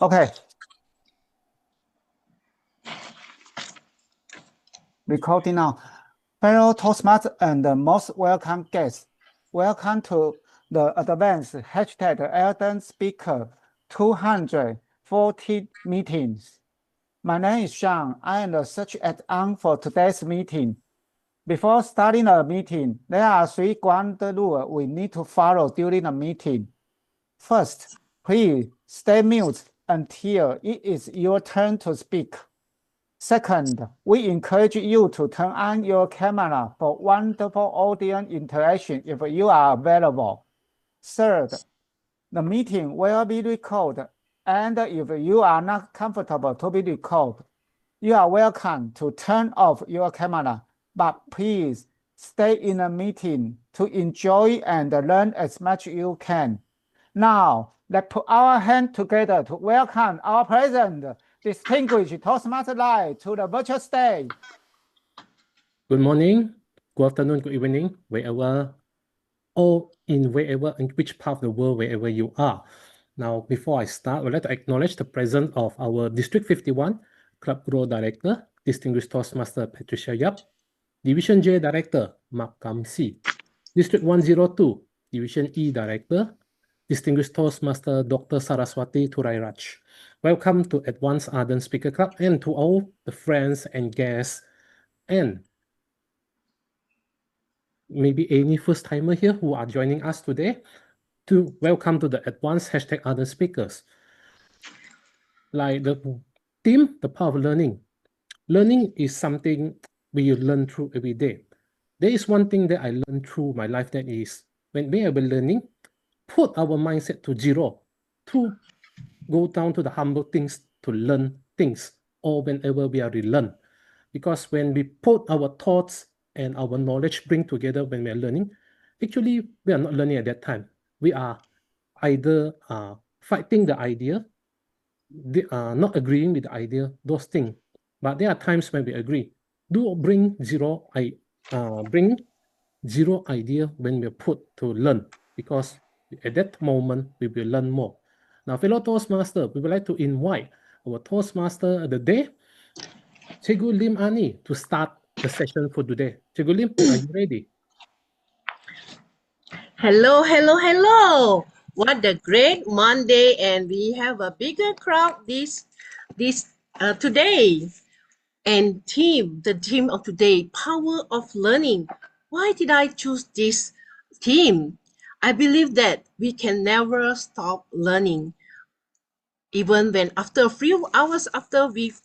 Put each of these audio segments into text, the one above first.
Okay. Recording now. Fellow Toastmasters and the most welcome guests, welcome to the advanced hashtag Elden Speaker 240 meetings. My name is Sean. I am the search add-on for today's meeting. Before starting the meeting, there are 3 ground rules we need to follow during the meeting. First, please stay mute until it is your turn to speak. Second, we encourage you to turn on your camera for wonderful audience interaction if you are available. Third, the meeting will be recorded, and if you are not comfortable to be recorded, you are welcome to turn off your camera, but please stay in the meeting to enjoy and learn as much as you can. Now, let's put our hands together to welcome our president, distinguished Toastmaster Lai, to the virtual stage. Good morning, good afternoon, good evening, wherever in which part of the world, wherever you are. Now, before I start, I would like to acknowledge the presence of our District 51 Club Growth Director, Distinguished Toastmaster Patricia Yap, Division J Director, Mark Kamsi, District 102, Division E Director, Distinguished Toastmaster Dr. Saraswati Turairaj. Welcome to Advanced Ardent Speaker Club and to all the friends and guests and maybe any first-timer here who are joining us today to welcome to the Advanced Hashtag Other Speakers. Like the theme, the power of learning. Learning is something we learn through every day. There is one thing that I learned through my life, that is when we are learning, put our mindset to 0, to go down to the humble things to learn things, or whenever we are relearn. Because when we put our thoughts and our knowledge bring together when we are learning, actually we are not learning at that time. We are either fighting the idea, not agreeing with the idea, those things. But there are times when we agree. Do bring zero idea when we put to learn, because at that moment we will learn more. Now, fellow Toastmaster, we would like to invite our Toastmaster of the day, Cikgu Lim Ah Nee, to start the session for today. Cikgu Lim, are you ready? Hello, hello, hello. What a great Monday, and we have a bigger crowd today. And the theme of today, power of learning. Why did I choose this theme? I believe that we can never stop learning. Even when after a few hours after we've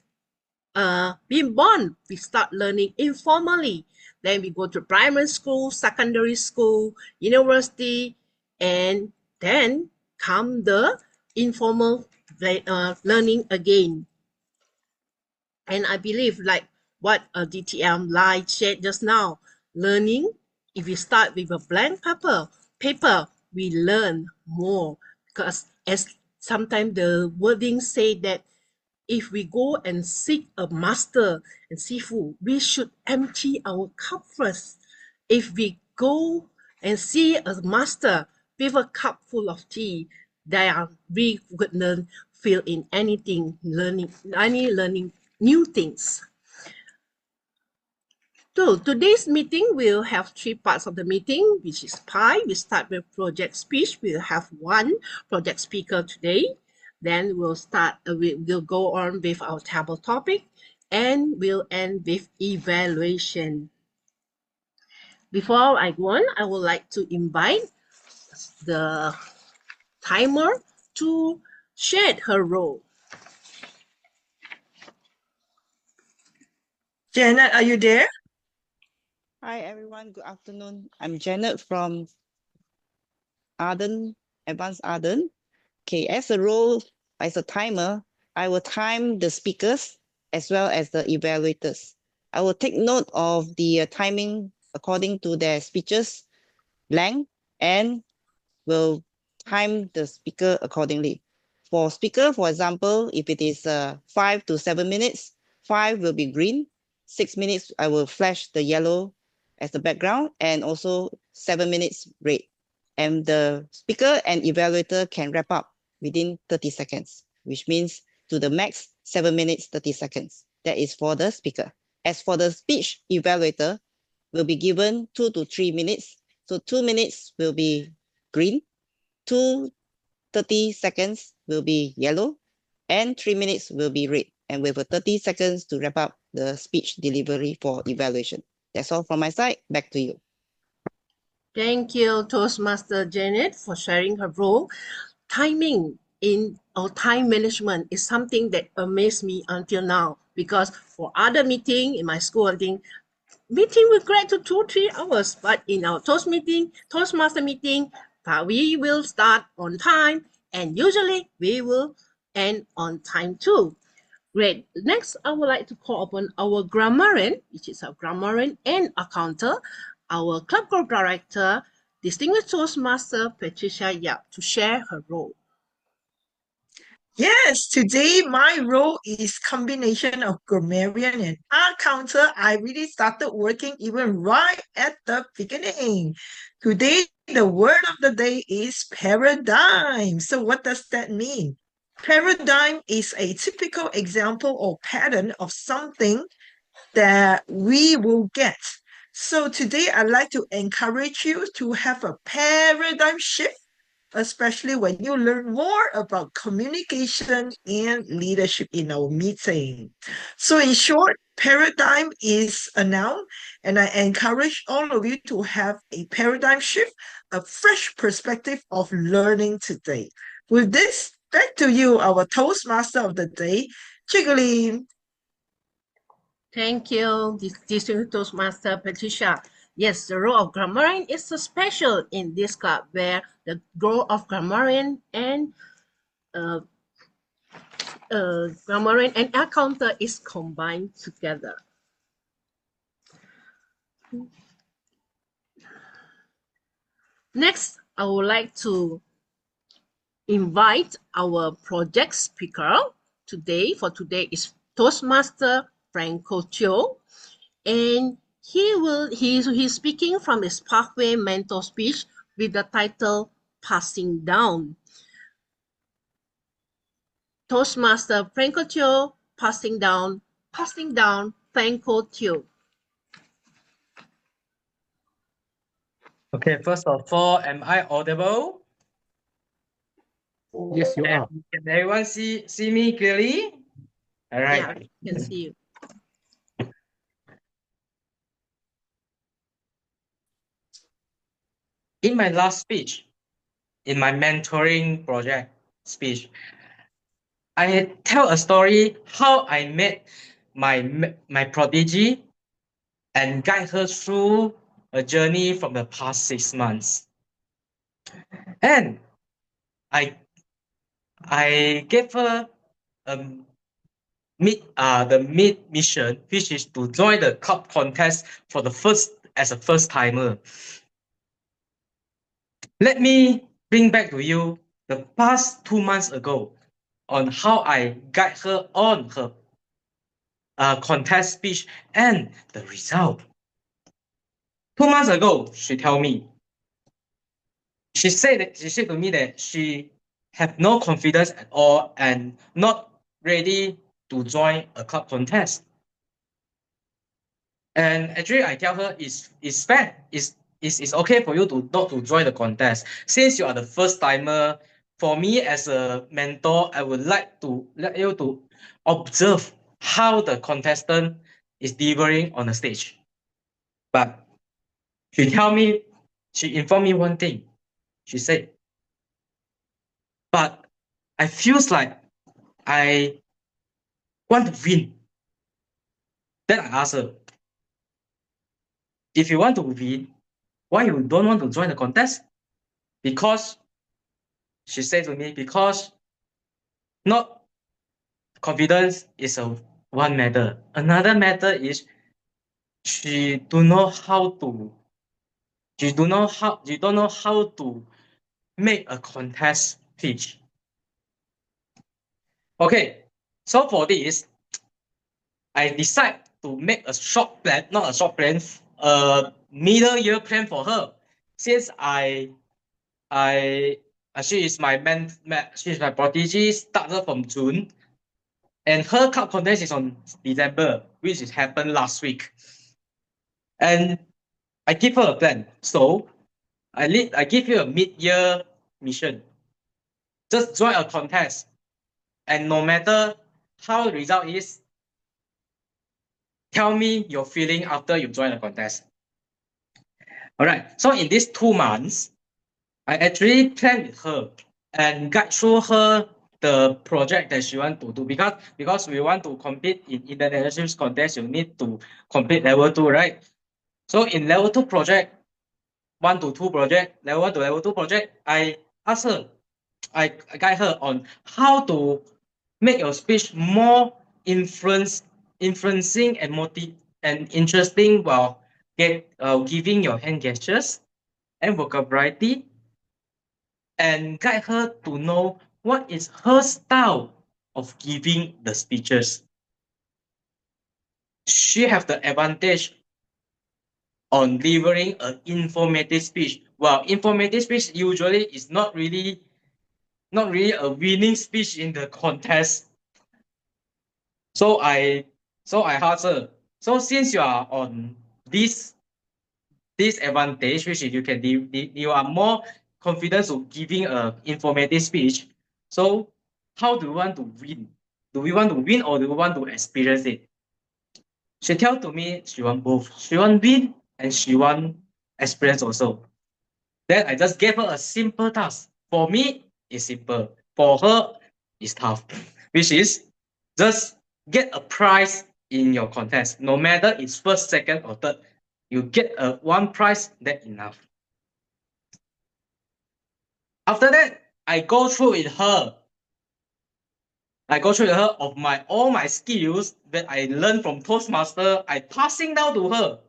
been born, we start learning informally. Then we go to primary school, secondary school, university, and then come the informal learning again. And I believe, like what DTM Lai shared just now, learning, if we start with a blank paper, we learn more, because as sometimes the wording say that if we go and seek a master and sifu, we should empty our cup first. If we go and see a master with a cup full of tea, we could learn, feel in anything, learning new things. So today's meeting will have 3 parts of the meeting, which is pi. We start with project speech. We'll have 1 project speaker today. Then we'll go on with our table topic, and we'll end with evaluation. Before I go on, I would like to invite the timer to share her role. Janet, are you there? Hi everyone, good afternoon. I'm Janet from Advanced Ardent. Okay, as a role, as a timer, I will time the speakers as well as the evaluators. I will take note of the timing according to their speeches length and will time the speaker accordingly. For speaker, for example, if it is 5 to 7 minutes, 5 will be green, 6 minutes I will flash the yellow as the background, and also 7 minutes red. And the speaker and evaluator can wrap up within 30 seconds. which means to the max 7 minutes 30 seconds. That is for the speaker. As for the speech evaluator, will be given 2 to 3 minutes. So 2 minutes will be green, 30 seconds will be yellow, and 3 minutes will be red. And with 30 seconds to wrap up the speech delivery for evaluation. That's all from my side. Back to you. Thank you, Toastmaster Janet, for sharing her role. Timing in our time management is something that amazed me until now, because for other meeting in my school, I think meeting will drag to 2-3 hours, but in our Toastmaster meeting, we will start on time, and usually we will end on time too. Great. Next, I would like to call upon our grammarian, which is our grammarian and accountant, our club group director, distinguished Toastmaster Patricia Yap, to share her role. Yes, today my role is combination of grammarian and accountant. I really started working even right at the beginning. Today, the word of the day is paradigm. So what does that mean? Paradigm is a typical example or pattern of something that we will get. So today I'd like to encourage you to have a paradigm shift, especially when you learn more about communication and leadership in our meeting. So in short, paradigm is a noun, and I encourage all of you to have a paradigm shift, a fresh perspective of learning today. With this, back to you, our Toastmaster of the day, Jiggly. Thank you, distinguished Toastmaster Patricia. Yes, the role of grammarian is so special in this club, where the role of grammarian and accountant is combined together. Next, I would like to invite our project speaker today. For today is Toastmaster Franco Cho, and he's speaking from his Pathway Mentor speech with the title Passing Down. Toastmaster Franco Cho, passing down, Franco Cho. Okay, first of all, am I audible? Yes, you are. Can everyone see me clearly? All right. Yeah, I can see you. In my last speech, in my mentoring project speech, I tell a story how I met my prodigy and guide her through a journey from the past 6 months. And I gave her the mid mission, which is to join the club contest for the first timer. Let me bring back to you the past 2 months ago on how I guide her on her contest speech and the result. 2 months ago, she told me, she said to me that she have no confidence at all and not ready to join a club contest. And actually, I tell her it's fair. It's okay for you not to join the contest. Since you are the first timer, for me as a mentor, I would like to let you to observe how the contestant is delivering on the stage. But she informed me one thing. She said, but I feels like I want to win. Then I asked her, if you want to win, why you don't want to join the contest? Because she said to me, because not confidence is one matter. Another matter is she don't know how to make a contest pitch. Okay, so for this, I decide to make a short plan, not a short plan, a middle year plan for her. Since I she is my she is my prodigy, started from June. And her cup contest is on December, which is happened last week. And I give her a plan. So I give you a mid-year mission. Just join a contest. And no matter how the result is, tell me your feeling after you join the contest. All right. So in these 2 months, I actually planned with her and guide through her the project that she want to do, because we want to compete in international contest, you need to complete level 2, right? So in level 2 project, 1 to 2 project, level 1 to level 2 project, I ask her, I guide her on how to make your speech more influencing and interesting while giving your hand gestures and vocabulary, and guide her to know what is her style of giving the speeches. She have the advantage on delivering an informative speech. Well, informative speech usually is not really a winning speech in the contest. So I asked her, so since you are on this advantage, which is you are more confident of giving an informative speech. So how do you want to win? Do we want to win or do we want to experience it? She tell to me she want both. She want win and she want experience also. Then I just gave her a simple task. For me, it's simple. For her, it's tough. Which is just get a prize in your contest. No matter it's first, second, or third, you get one prize, that's enough. After that, I go through with her. Of all my skills that I learned from Toastmaster, I passing down to her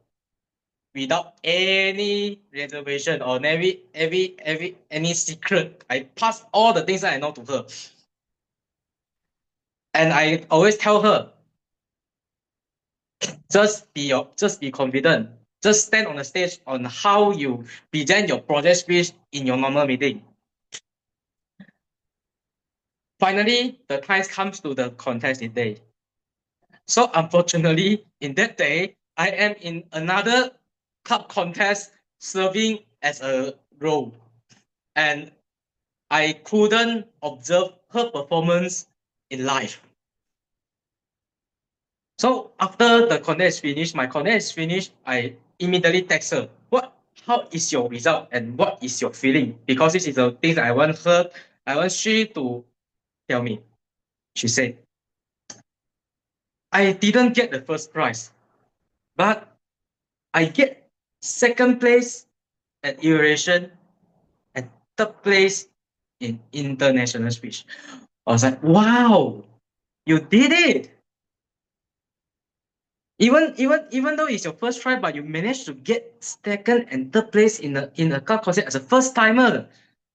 without any reservation or any secret. I pass all the things that I know to her. And I always tell her, just be confident. Just stand on the stage on how you present your project speech in your normal meeting. Finally, the time comes to the contest day. So unfortunately, in that day, I am in another cup contest serving as a role. And I couldn't observe her performance in live. So after the contest finished, my contest is finished, I immediately text her, how is your result and what is your feeling? Because this is the thing that I want she to tell me. She said, I didn't get the first prize, but I get second place at Eurasian and third place in international speech. I was like, wow, you did it. Even though it's your first try, but you managed to get second and third place in a cup contest as a first timer.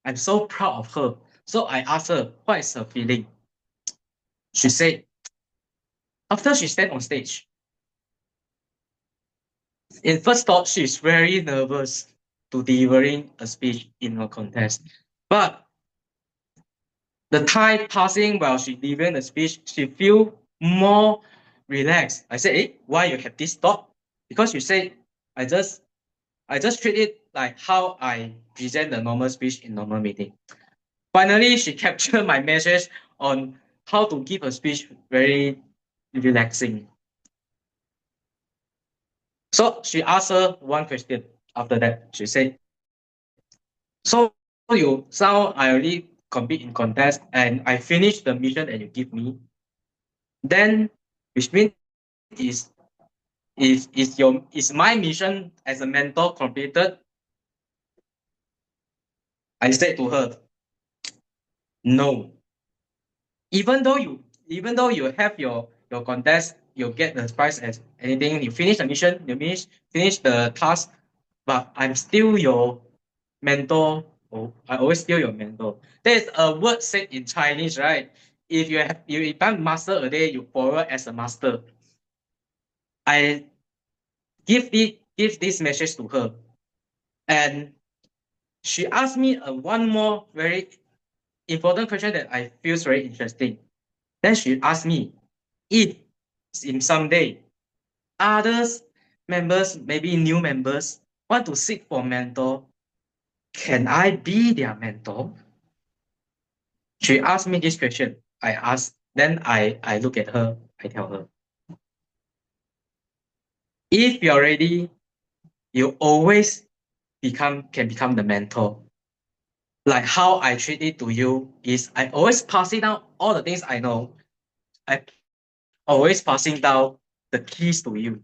I'm so proud of her. So I asked her, what is her feeling? She said, after she stand on stage, in first thought, she's very nervous to delivering a speech in a contest. But the time passing while she delivering the speech, she feel more relaxed. I said, hey, why you have this thought? Because you say, I just treat it like how I present the normal speech in normal meeting. Finally, she captured my message on how to give a speech very relaxing. So she asked her one question after that. She said, so you sound I already compete in contest and I finished the mission that you give me. Then which means is my mission as a mentor completed? I said to her, no. Even though you have your contest, you get the prize as anything, you finish the mission, you finish the task, but I'm still your mentor. Oh, I always still your mentor. There's a word said in Chinese, right? If you become master a day, you forever as a master. I give this message to her, and she asked me one more very important question that I feel very interesting. Then she asked me, if in someday others members, maybe new members, want to seek for mentor, can I be their mentor? She asked me this question. Then I look at her, I tell her, if you're ready, you always can become the mentor. Like how I treat it to you is I always passing down all the things I know. I always passing down the keys to you.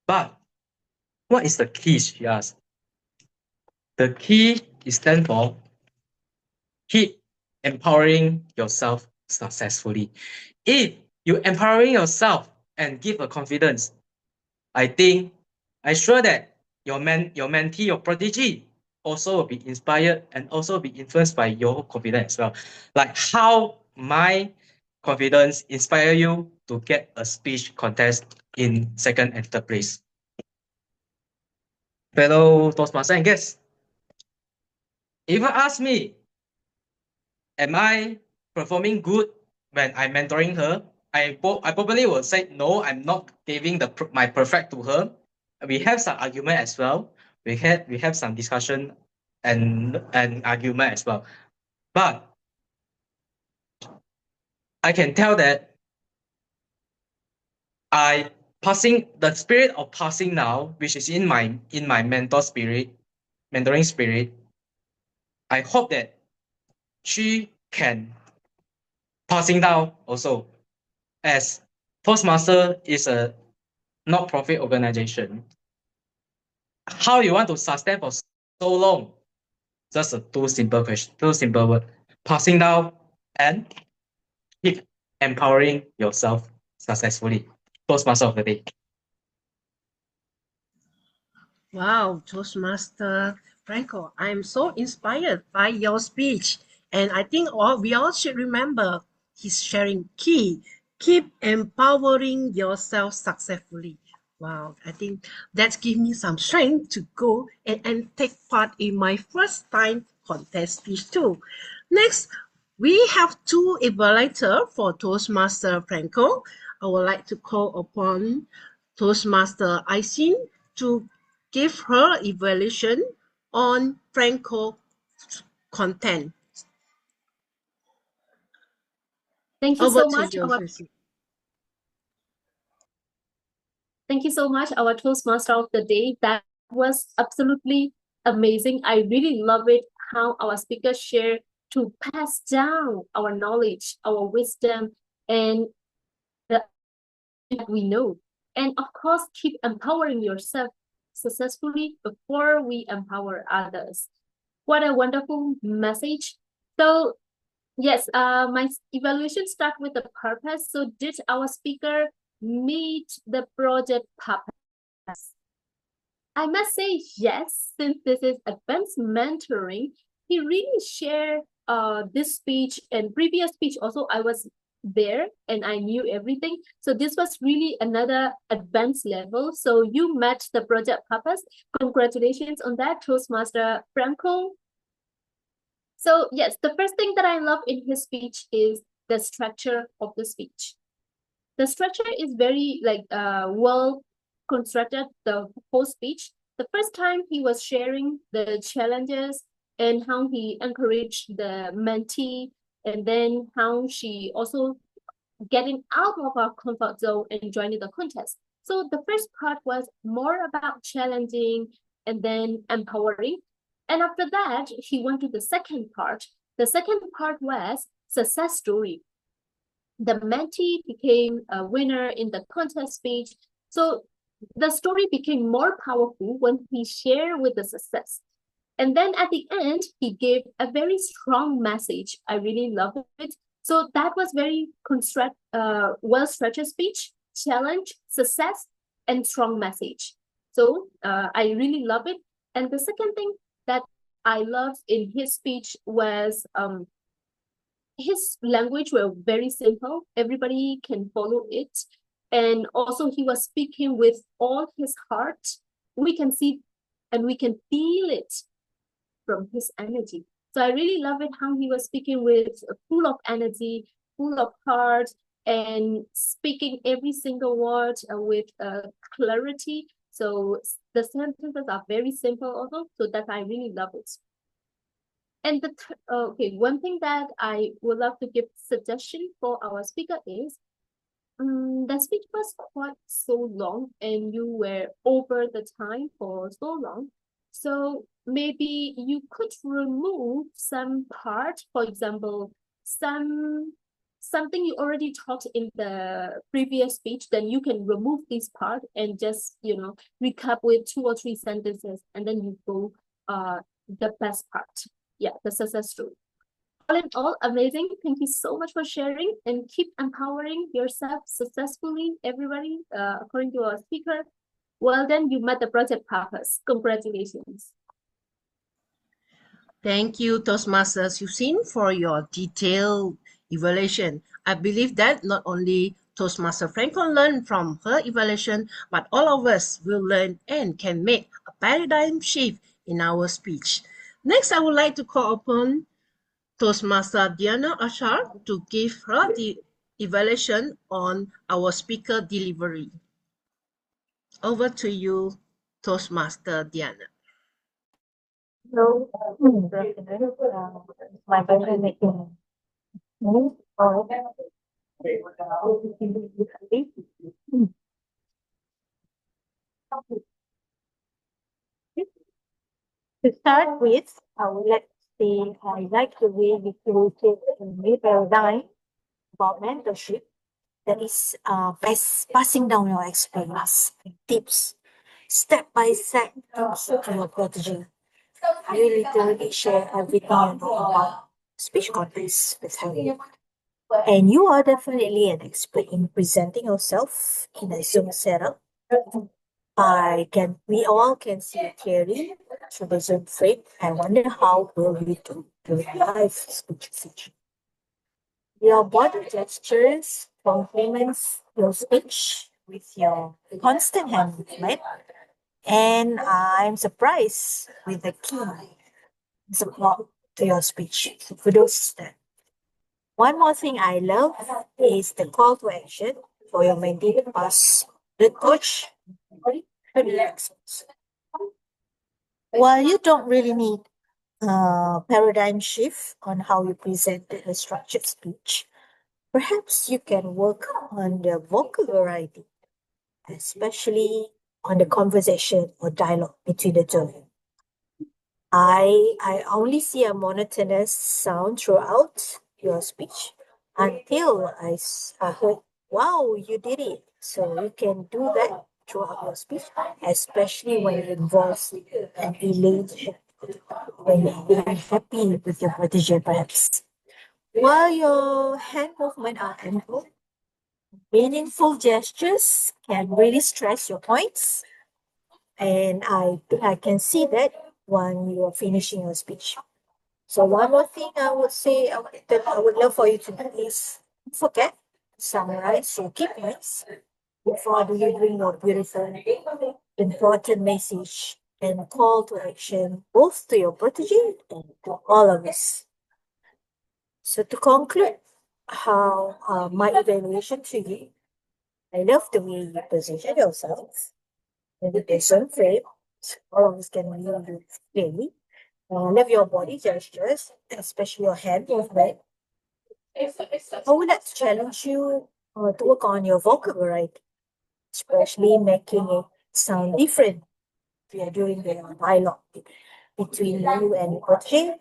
But what is the key? She asked. The key is stand for keep empowering yourself successfully. If you empowering yourself and give a confidence, I'm sure that your mentee, your prodigy also will be inspired and also be influenced by your confidence as well. Like how my confidence inspire you to get a speech contest in second and third place. Fellow Toastmaster and guests, if you ask me, am I performing good when I'm mentoring her? I probably will say no. I'm not giving my perfect to her. We have some argument as well. We have some discussion and argument as well. But I can tell that the spirit of passing now, which is in my mentoring spirit. I hope that she can passing down also, as Toastmaster is a not-profit organization. How you want to sustain for so long? Just two simple words. Passing down and keep empowering yourself successfully. Toastmaster of the day. Wow, Toastmaster Franco, I'm so inspired by your speech. And I think we all should remember his sharing key. Keep empowering yourself successfully. Wow, I think that gives me some strength to go and take part in my first time contest speech too. Next, we have two evaluators for Toastmaster Franco. I would like to call upon Toastmaster Aisin to give her evaluation on Franco content. Thank you Over so to much. you, Tracy. Thank you so much, our Toastmaster of the day. That was absolutely amazing. I really love it how our speakers share to pass down our knowledge, our wisdom, and the that we know. And of course, keep empowering yourself successfully before we empower others. What a wonderful message. So yes, my evaluation start with the purpose. So did our speaker meet the project purpose? I must say yes, since this is advanced mentoring, he really shared this speech and previous speech also. I was there and I knew everything. So this was really another advanced level. So you met the project purpose. Congratulations on that, Toastmaster Franco. So yes, the first thing that I love in his speech is the structure of the speech. The structure is very well constructed, the whole speech. The first time he was sharing the challenges and how he encouraged the mentee, and then how she also getting out of our comfort zone and joining the contest. So the first part was more about challenging and then empowering. And after that, he went to the second part. The second part was success story. The mentee became a winner in the contest speech. So the story became more powerful when he shared with the success. And then at the end, he gave a very strong message. I really love it. So that was very well-structured speech, challenge, success, and strong message. So I really love it. And the second thing that I loved in his speech was his language were very simple. Everybody can follow it. And also he was speaking with all his heart. We can see and we can feel it from his energy. So I really love it how he was speaking with full of energy, full of heart, and speaking every single word with clarity. So the sentences are very simple also, so that I really love it. And one thing that I would love to give suggestion for our speaker is, the speech was quite so long and you were over the time for so long. So maybe you could remove some part, for example, something you already talked in the previous speech, then you can remove this part and just, recap with 2 or 3 sentences, and then you go the best part. Yeah, the success story. All in all, amazing. Thank you so much for sharing, and keep empowering yourself successfully, everybody, according to our speaker. Well done, you met the project purpose. Congratulations. Thank you, Toastmasters Yusin, for your detailed evaluation. I believe that not only Toastmaster Franklin learned from her evaluation, but all of us will learn and can make a paradigm shift in our speech. Next, I would like to call upon Toastmaster Diana Ashar to give her the evaluation on our speaker delivery. Over to you, Toastmaster Diana. So, my pleasure making to start with, I would like to say I like the way we created a new paradigm about mentorship that is passing down your experience, tips, step by step to your protege. You literally share everything you know about speech contest with her. And you are definitely an expert in presenting yourself in a Zoom setup. We all can see it clearly through the Zoom frame. I wonder how will you do during live speech session. Your body gestures complements your speech with your constant hand movement. And I'm surprised with the key support to your speech. So kudos to that. One more thing I love is the call to action for your mentee to pass the torch to the next person. While you don't really need a paradigm shift on how you presented a structured speech, perhaps you can work on the vocal variety, especially on the conversation or dialogue between the two of you. I only see a monotonous sound throughout your speech until I heard, wow, you did it. So you can do that throughout your speech, especially when it involves an elation, when you're very happy with your protege, perhaps. While your hand movement are ample, meaningful gestures can really stress your points. And I can see that when you are finishing your speech. So one more thing I would say that I would love for you to do is forget to summarize your key points before delivering your beautiful, important message and call to action, both to your protege and to all of us. So to conclude, how my evaluation to you, I love the way you position yourself with the Zoom frame. All of us can view you clearly. Love your body gestures, especially your hand movement. I would like to challenge you to work on your vocal variety, especially making it sound different during the dialogue between you and your protege.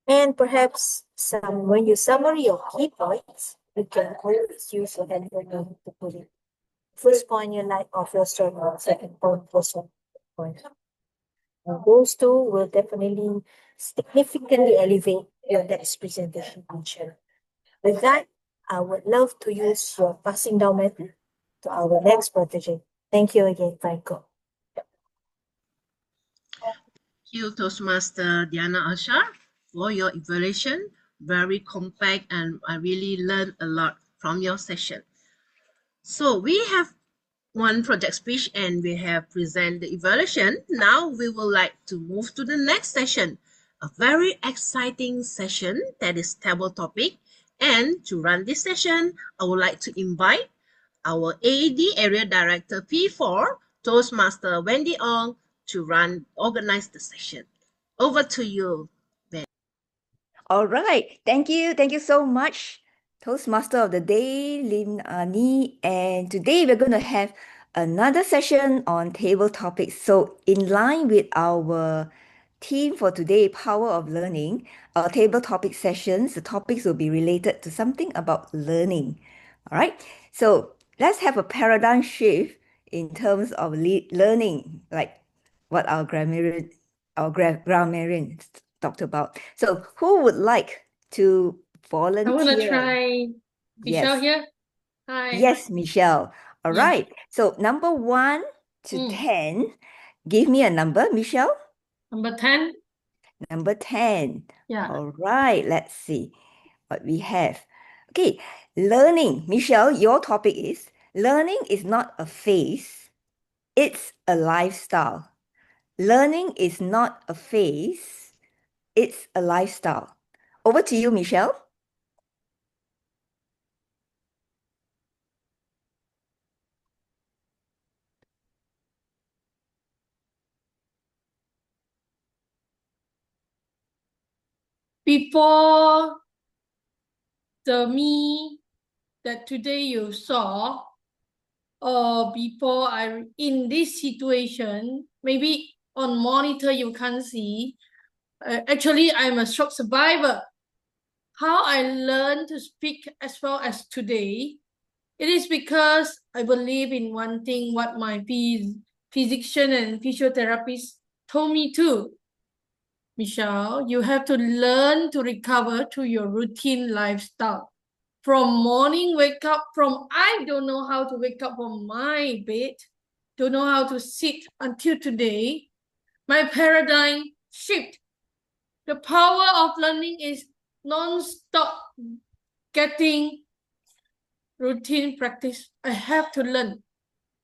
And perhaps when you summary your key points, you can always use your hand movement to put it. First point you like of your story, second point, first point. Those two will definitely significantly elevate your next presentation function. With that, I would love to use your passing down method to our next protege. Thank you again, Franco. Thank you, Toastmaster Diana Ashar, for your evaluation. Very compact, and I really learned a lot from your session. So we have one project speech and we have presented the evaluation. Now we would like to move to the next session, a very exciting session that is table topic. And to run this session, I would like to invite our AED Area Director P4, Toastmaster Wendy Ong, to organize the session. Over to you, Ben. All right. Thank you. Thank you so much, Toastmaster of the Day, Lim Ah Nee. And today we're going to have another session on table topics. So in line with our theme for today, Power of Learning, our table topic sessions, the topics will be related to something about learning. All right. So let's have a paradigm shift in terms of learning, like what our grammarian talked about. So who would like to I want to volunteer? try Michelle Yes. here. Hi. Yes, Michelle. All Yeah. right. So number 1 to 10, give me a number, Michelle. Number 10. Number 10. Yeah. All right. Let's see what we have. Okay. Learning. Michelle, your topic is learning is not a phase, it's a lifestyle. Learning is not a phase, it's a lifestyle. Over to you, Michelle. Before the me that today you saw, or before in this situation, maybe on monitor you can't see. Actually, I'm a stroke survivor. How I learned to speak as well as today, it is because I believe in one thing what my physician and physiotherapist told me too. Michelle, you have to learn to recover to your routine lifestyle. From morning wake up, I don't know how to wake up from my bed, don't know how to sit until today, my paradigm shift. The power of learning is non-stop getting routine practice. I have to learn.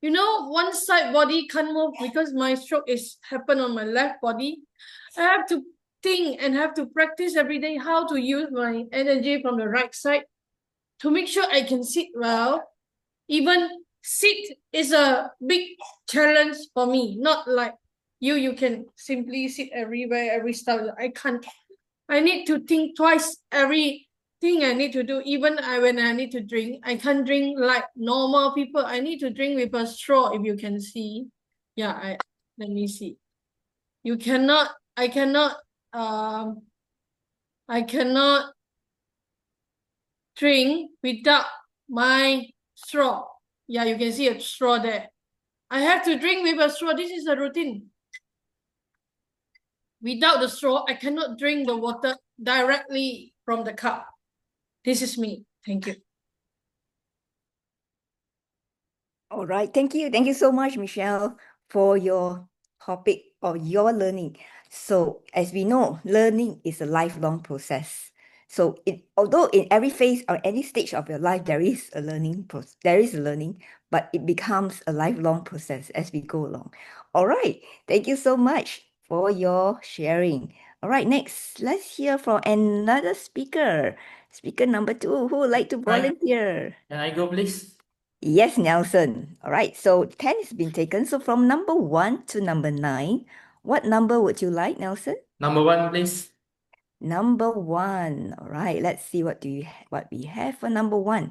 You know, one side body can't move because my stroke is happen on my left body. I have to think and have to practice every day how to use my energy from the right side to make sure I can sit well. Even sit is a big challenge for me, not like you can simply sit everywhere, every style. I can't. I need to think twice every thing I need to do. Even when I need to drink, I can't drink like normal people. I need to drink with a straw, if you can see. Yeah, let me see. I cannot drink without my straw. Yeah, you can see a straw there. I have to drink with a straw. This is a routine. Without the straw, I cannot drink the water directly from the cup. This is me. Thank you. All right. Thank you. Thank you so much, Michelle, for your topic or your learning. So as we know, learning is a lifelong process. So although in every phase or any stage of your life, there is a learning, but it becomes a lifelong process as we go along. All right. Thank you so much for your sharing. All right. Next, let's hear from another speaker. Speaker number 2, who would like to volunteer? Can I go, please? Yes, Nelson. All right. So 10 has been taken. So from number 1 to number 9, what number would you like, Nelson? Number 1, please. Number 1. All right. Let's see what we have for number 1.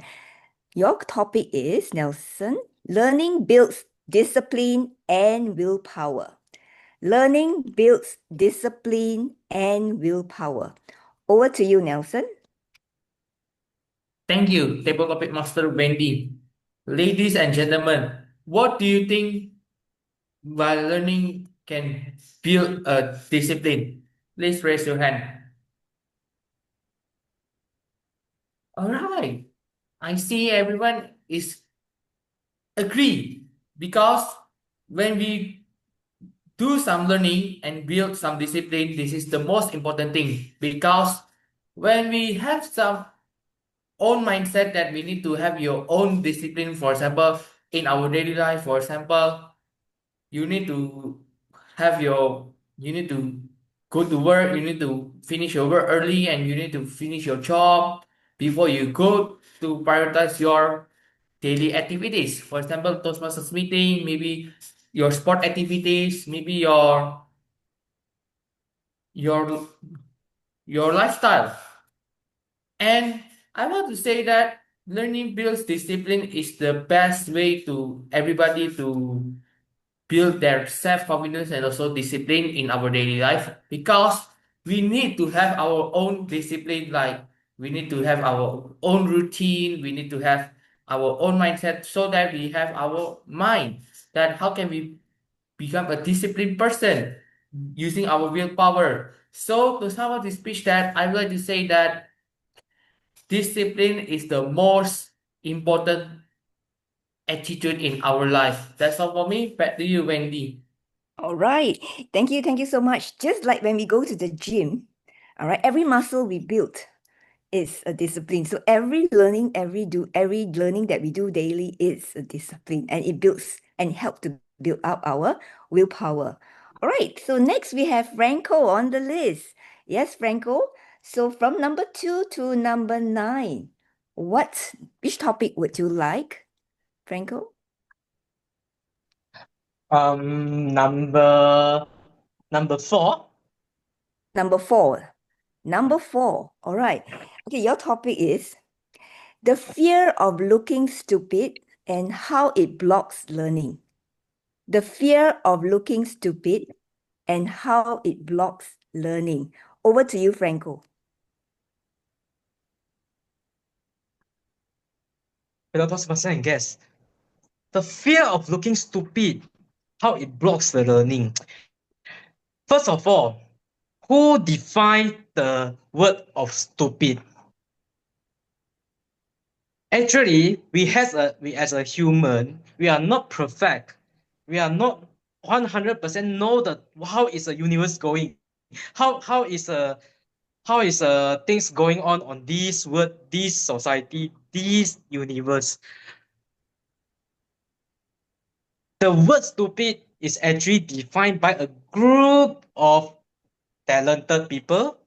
Your topic is, Nelson, learning builds discipline and willpower. Learning builds discipline and willpower. Over to you, Nelson. Thank you, Table Topic Master Wendy. Ladies and gentlemen, what do you think while learning can build a discipline? Please raise your hand. All right. I see everyone is agree because when we do some learning and build some discipline, this is the most important thing, because when we have some own mindset that we need to have your own discipline, for example, in our daily life, for example, you need to go to work, you need to finish your work early and you need to finish your job before you go to prioritize your daily activities. For example, Toastmasters meeting, maybe your sport activities, maybe your your lifestyle. And I want to say that learning builds discipline is the best way to everybody to build their self-confidence and also discipline in our daily life, because we need to have our own discipline, like we need to have our own routine, we need to have our own mindset so that we have our mind that how can we become a disciplined person using our willpower. So to sum up this speech, that I would like to say that discipline is the most important attitude in our life. That's all for me. Back to you, Wendy. All right. Thank you so much. Just like when we go to the gym, all right, every muscle we build is a discipline. So every learning that we do daily is a discipline, and it builds and helps to build up our willpower. All right. So next we have Franco on the list. Yes, Franco. So from number 2 to number 9, which topic would you like, Franco? Number 4. Number 4. Number 4. All right. Okay, your topic is the fear of looking stupid and how it blocks learning. The fear of looking stupid and how it blocks learning. Over to you, Franco. And guess. The fear of looking stupid, how it blocks the learning. First of all, who defined the word of stupid? Actually, we as a human, we are not perfect. We are not 100% know how is the universe going. How is things going on this world, this society, this universe. The word stupid is actually defined by a group of talented people.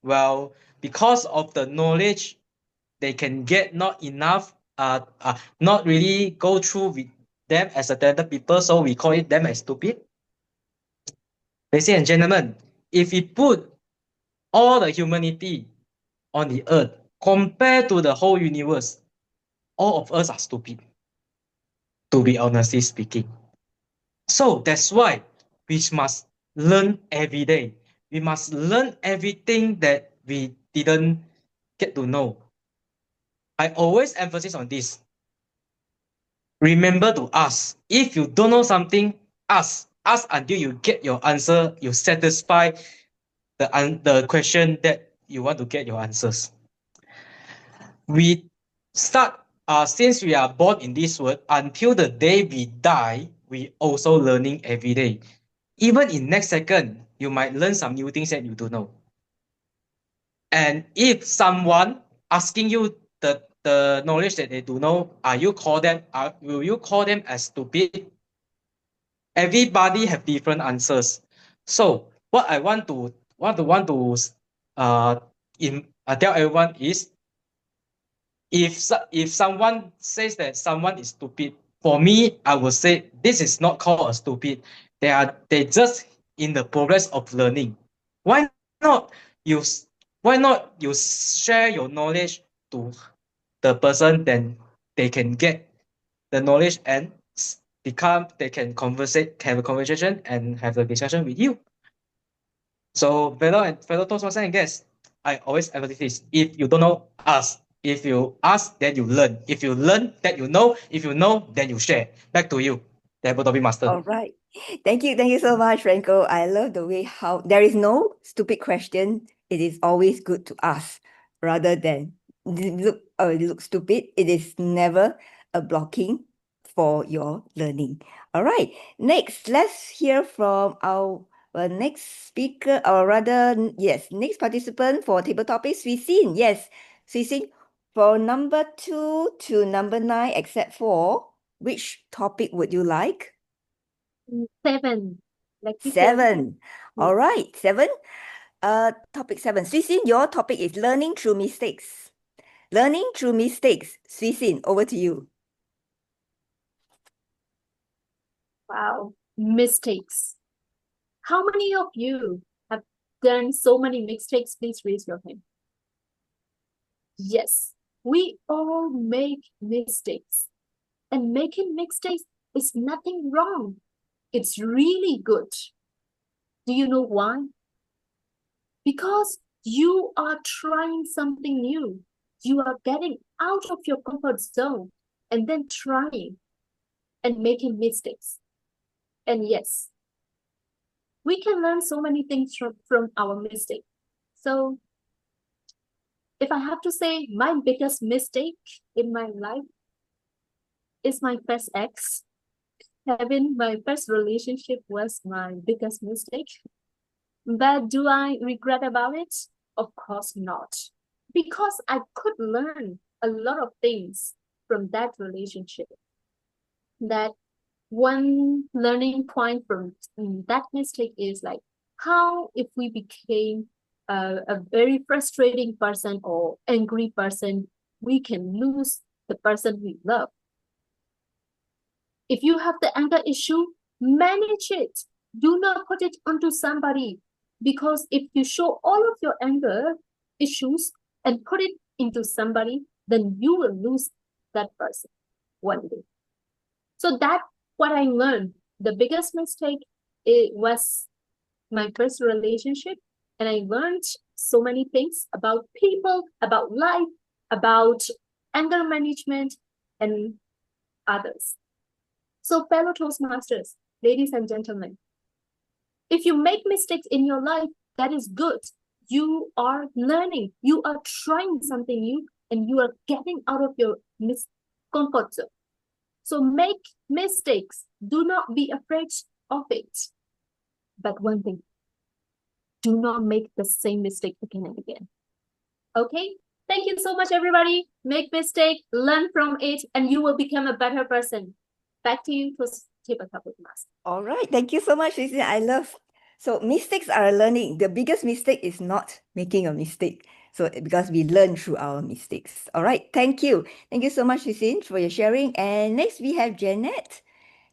Well, because of the knowledge they can get not enough, not really go through with them as a talented people, so we call it them as stupid. Ladies and gentlemen, if we put all the humanity on the earth compared to the whole universe, all of us are stupid, to be honestly speaking. So that's why we must learn every day. We must learn everything that we didn't get to know. I always emphasize on this. Remember to ask. If you don't know something, ask. Ask until you get your answer, you satisfy the question that you want to get your answers. We start, since we are born in this world, until the day we die, we also learning every day. Even in next second, you might learn some new things that you don't know. And if someone asking you the knowledge that they do know, will you call them as stupid? Everybody have different answers. So what I want to tell everyone is, if someone says that someone is stupid, for me, I would say this is not called a stupid. They just in the progress of learning. Why not you share your knowledge to the person, then they can get the knowledge and they can have a conversation and have a discussion with you. So fellow Toastmasters and guests, I always emphasize this. If you don't know, ask. If you ask, then you learn. If you learn, then you know. If you know, then you share. Back to you, the Topic Master. All right. Thank you so much, Franco. I love the way how there is no stupid question. It is always good to ask rather than look stupid. It is never a blocking for your learning. All right. Next, let's hear from our next speaker, or rather, yes, next participant for table topics, Swee-Sin. Yes, Swee-Sin, for number 2 to number 9, except for, which topic would you like? 7. Like 7. All right, 7. Topic 7. Swee Sin, your topic is learning through mistakes. Learning through mistakes. Swee Sin, over to you. Wow, mistakes. How many of you have done so many mistakes? Please raise your hand. Yes, we all make mistakes. And making mistakes is nothing wrong. It's really good. Do you know why? Because you are trying something new. You are getting out of your comfort zone and then trying and making mistakes. And yes, we can learn so many things from our mistakes. So if I have to say my biggest mistake in my life is my first ex. Having my first relationship was my biggest mistake. But do I regret about it? Of course not. Because I could learn a lot of things from that relationship. That one learning point from that mistake is like, how if we became a very frustrating person or angry person, we can lose the person we love. If you have the anger issue, manage it. Do not put it onto somebody, because if you show all of your anger issues and put it into somebody, then you will lose that person one day. So that's what I learned. The biggest mistake, it was my first relationship, and I learned so many things about people, about life, about anger management, and others. So fellow Toastmasters, ladies and gentlemen, if you make mistakes in your life, that is good. You are learning, you are trying something new, and you are getting out of your comfort zone. So make mistakes. Do not be afraid of it. But one thing, do not make the same mistake again and again. Okay? Thank you so much, everybody. Make mistake, learn from it, and you will become a better person. Back to you to tip a couple of masks. All right. Thank you so much, Swee Sin. I love. So mistakes are a learning. The biggest mistake is not making a mistake. So because we learn through our mistakes. All right. Thank you. Thank you so much, Swee Sin, for your sharing. And next we have Janet.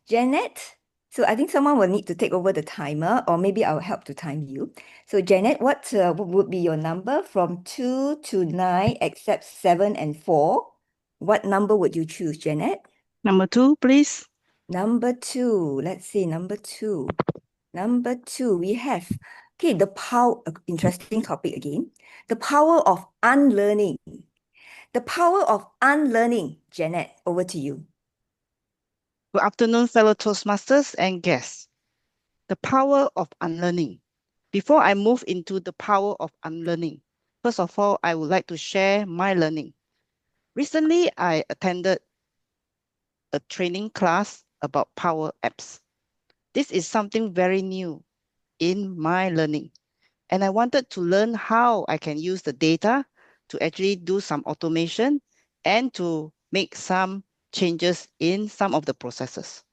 Janet. So I think someone will need to take over the timer, or maybe I'll help to time you. So Janet, what would be your number from 2 to 9, except 7 and 4? What number would you choose, Janet? Number 2, please. Number 2. Let's see, number 2. Number 2, we have, okay, the power, interesting topic again. The power of unlearning. The power of unlearning. Janet, over to you. Good afternoon, fellow Toastmasters and guests. The power of unlearning. Before I move into the power of unlearning, first of all, I would like to share my learning. Recently, I attended a training class about Power Apps. This is something very new in my learning, and I wanted to learn how I can use the data to actually do some automation and to make some changes in some of the processes.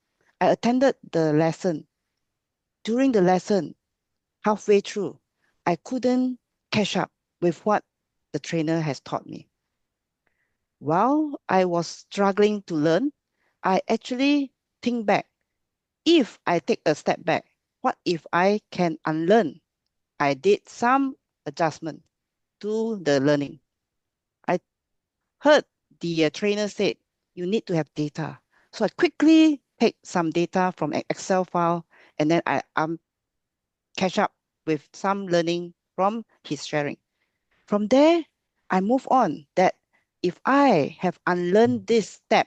I attended the lesson. During the lesson, halfway through, I couldn't catch up with what the trainer has taught me. While I was struggling to learn, I actually think back. If I take a step back, what if I can unlearn? I did some adjustment to the learning. I heard the trainer said, you need to have data. So I quickly take some data from an Excel file, and then I catch up with some learning from his sharing. From there, I move on that if I have unlearned this step,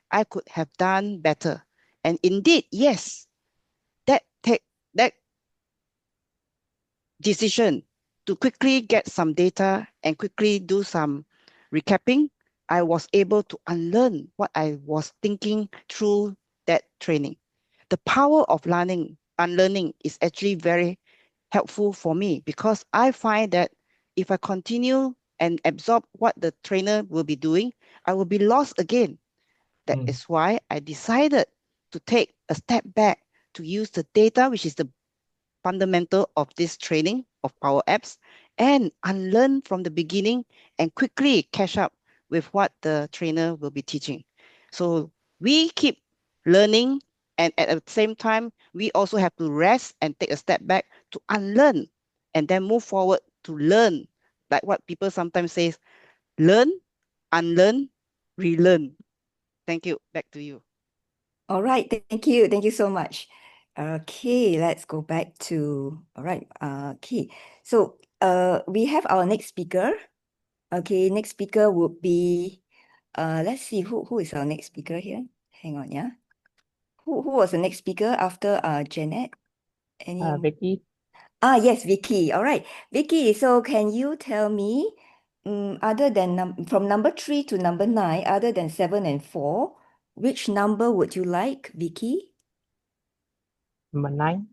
I could have done better. And indeed, yes, that decision to quickly get some data and quickly do some recapping, I was able to unlearn what I was thinking through that training. The power of unlearning is actually very helpful for me, because I find that if I continue and absorb what the trainer will be doing, I will be lost again. That is why I decided to take a step back to use the data, which is the fundamental of this training, of Power Apps and unlearn from the beginning and quickly catch up with what the trainer will be teaching. So we keep learning, and at the same time, we also have to rest and take a step back to unlearn and then move forward to learn. Like what people sometimes say, learn, unlearn, relearn. Thank you. Back to you. All right, thank you. Thank you so much. Okay, let's go back to, all right, okay. So we have our next speaker. Okay, next speaker would be, let's see, who is our next speaker here? Hang on, yeah. Who was the next speaker after Janet? Any? Vicky. Yes, Vicky. All right. Vicky, so can you tell me, other than from number 3 to number 9, other than 7 and 4, which number would you like, Vicky? Number 9.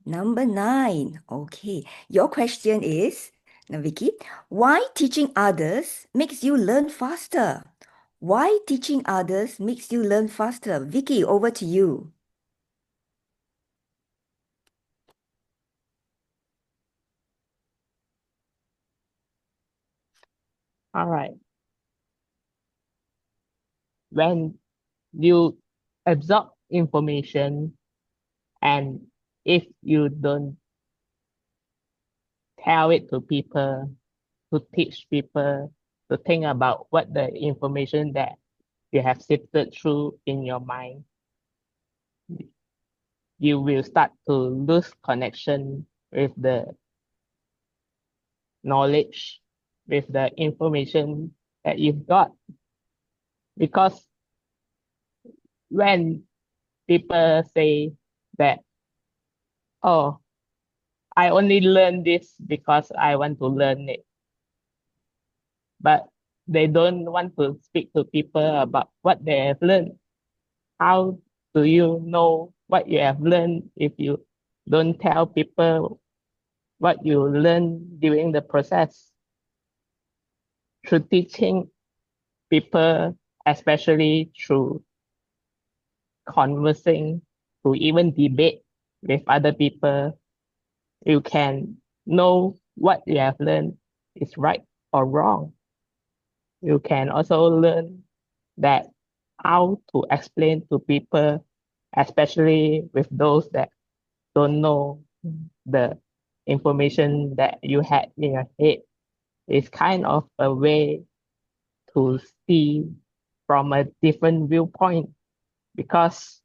Number 9. Okay. Your question is, now Vicky, why teaching others makes you learn faster? Why teaching others makes you learn faster? Vicky, over to you. All right. When you absorb information and if you don't tell it to people, to teach people to think about what the information that you have sifted through in your mind, you will start to lose connection with the knowledge, with the information that you've got. Because when people say that, oh, I only learn this because I want to learn it, but they don't want to speak to people about what they have learned. How do you know what you have learned if you don't tell people what you learn during the process? Through teaching people, especially through conversing, to even debate with other people, you can know what you have learned is right or wrong. You can also learn that how to explain to people, especially with those that don't know the information that you had in your head. It's kind of a way to see from a different viewpoint, because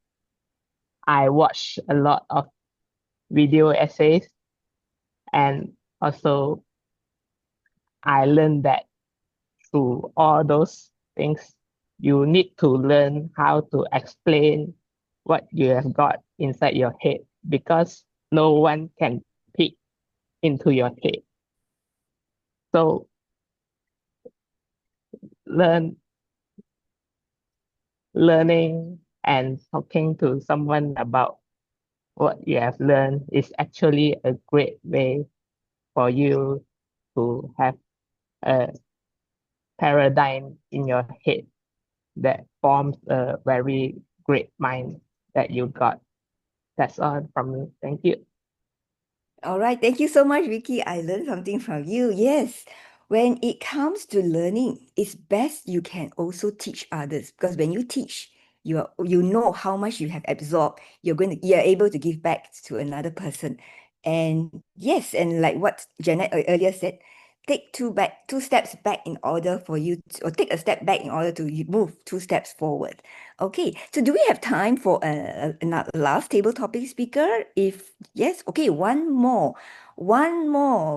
I watch a lot of video essays, and also I learned that through all those things, you need to learn how to explain what you have got inside your head, because no one can peek into your head. So learning and talking to someone about what you have learned is actually a great way for you to have a paradigm in your head that forms a very great mind that you got. That's all from me. Thank you. All right, thank you so much, Vicky. I learned something from you. Yes, when it comes to learning, it's best you can also teach others, because when you teach, you know how much you have absorbed. You're able to give back to another person. And yes, and like what Janet earlier said, take two steps back in order for you or take a step back in order to move 2 steps forward. Okay, so do we have time for a last table topic speaker? If yes, okay, one more.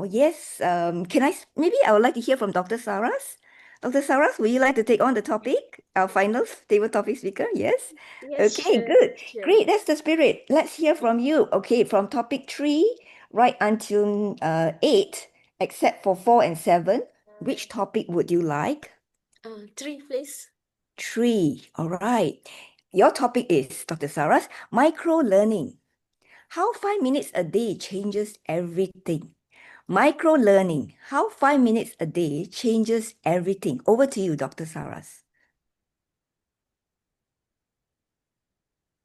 Yes, maybe I would like to hear from Dr. Saras. Dr. Saras, would you like to take on the topic? Our final table topic speaker, yes? Yes, Okay, sure, good. sure. Great, that's the spirit. Let's hear from you. Okay, from topic 3 right until 8, except for 4 and 7, which topic would you like? 3, please. 3. All right. Your topic is, Dr. Saras, micro learning. How 5 minutes a day changes everything. Micro learning. How 5 minutes a day changes everything. Over to you, Dr. Saras.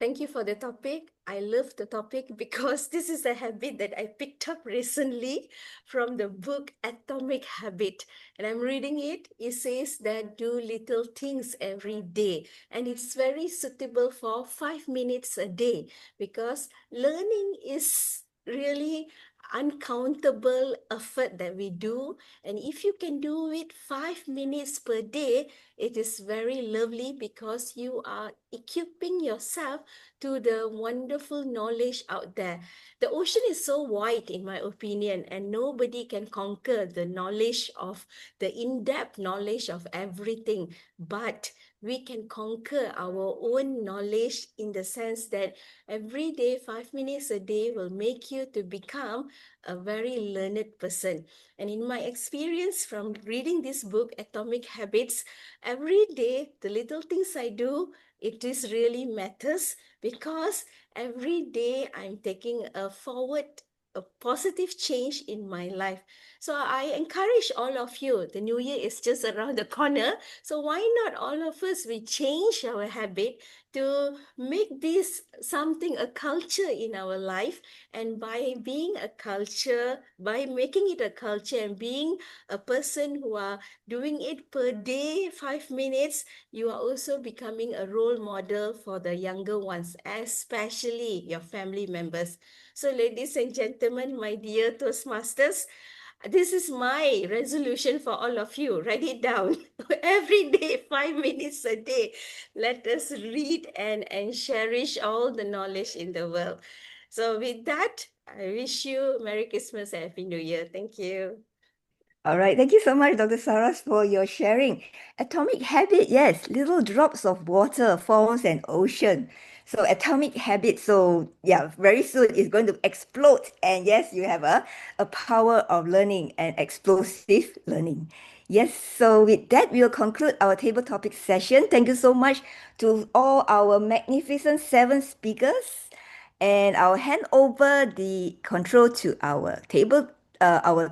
Thank you for the topic. I love the topic because this is a habit that I picked up recently from the book Atomic Habit. And I'm reading it. It says that do little things every day. And it's very suitable for 5 minutes a day because learning is really uncountable effort that we do. And if you can do it 5 minutes per day, it is very lovely because you are equipping yourself to the wonderful knowledge out there. The ocean is so wide, in my opinion, and nobody can conquer the knowledge of the in-depth knowledge of everything. But we can conquer our own knowledge in the sense that every day, 5 minutes a day will make you to become a very learned person. And in my experience from reading this book, Atomic Habits, every day, the little things I do, it is really matters because every day I'm taking a positive change in my life. So I encourage all of you, the new year is just around the corner. So why not all of us, we change our habit to make this something, a culture in our life. And by being a culture, by making it a culture and being a person who are doing it per day, 5 minutes, you are also becoming a role model for the younger ones, especially your family members. So ladies and gentlemen, my dear Toastmasters, this is my resolution for all of you. Write it down. Every day, 5 minutes a day. Let us read and cherish all the knowledge in the world. So with that, I wish you Merry Christmas and Happy New Year. Thank you. All right, thank you so much, Dr. Saras, for your sharing. Atomic habit, yes, little drops of water forms an ocean. So atomic habit, so yeah, very soon it's going to explode. And yes, you have a power of learning and explosive learning. Yes, so with that, we'll conclude our table topic session. Thank you so much to all our magnificent 7 speakers. And I'll hand over the control to our